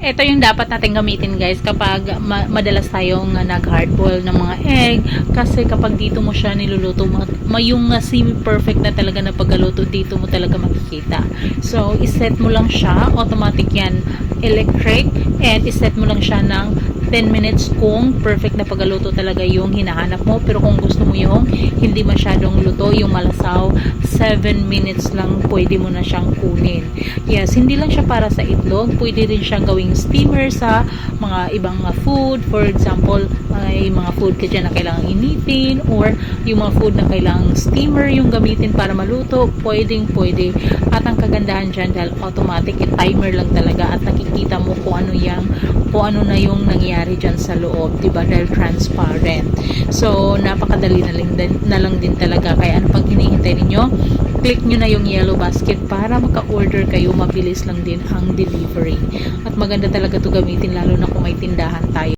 Ito yung dapat natin gamitin guys kapag madalas tayong nag-hardboil ng mga egg, kasi kapag dito mo siya niluluto, yung semi-perfect na talaga na pagluto dito mo talaga makikita. So, iset mo lang siya, automatic yan, electric, and iset mo lang siya ng 10 minutes kung perfect na pagluto talaga yung hinahanap mo. Pero kung gusto mo yung hindi masyadong luto, yung malasaw, 7 minutes lang pwede mo na siyang kunin. Yes, hindi lang siya para sa itlog, pwede din siyang gawing steamer sa mga ibang food. For example, may mga food ka dyan na kailangang initin, or yung mga food na kailangang steamer yung gamitin para maluto, pwedeng pwede. At ang kagandahan dyan, dahil automatic, timer lang talaga, at nakikita mo kung ano na yung nangyayari dyan sa loob, diba? Dahil transparent. So, napakadali na lang din talaga. Kaya ano pang hinihintay ninyo? Click nyo na yung yellow basket para maka-order kayo. Mabilis lang din ang delivery. At maganda talaga to gamitin, lalo na kung may tindahan tayo.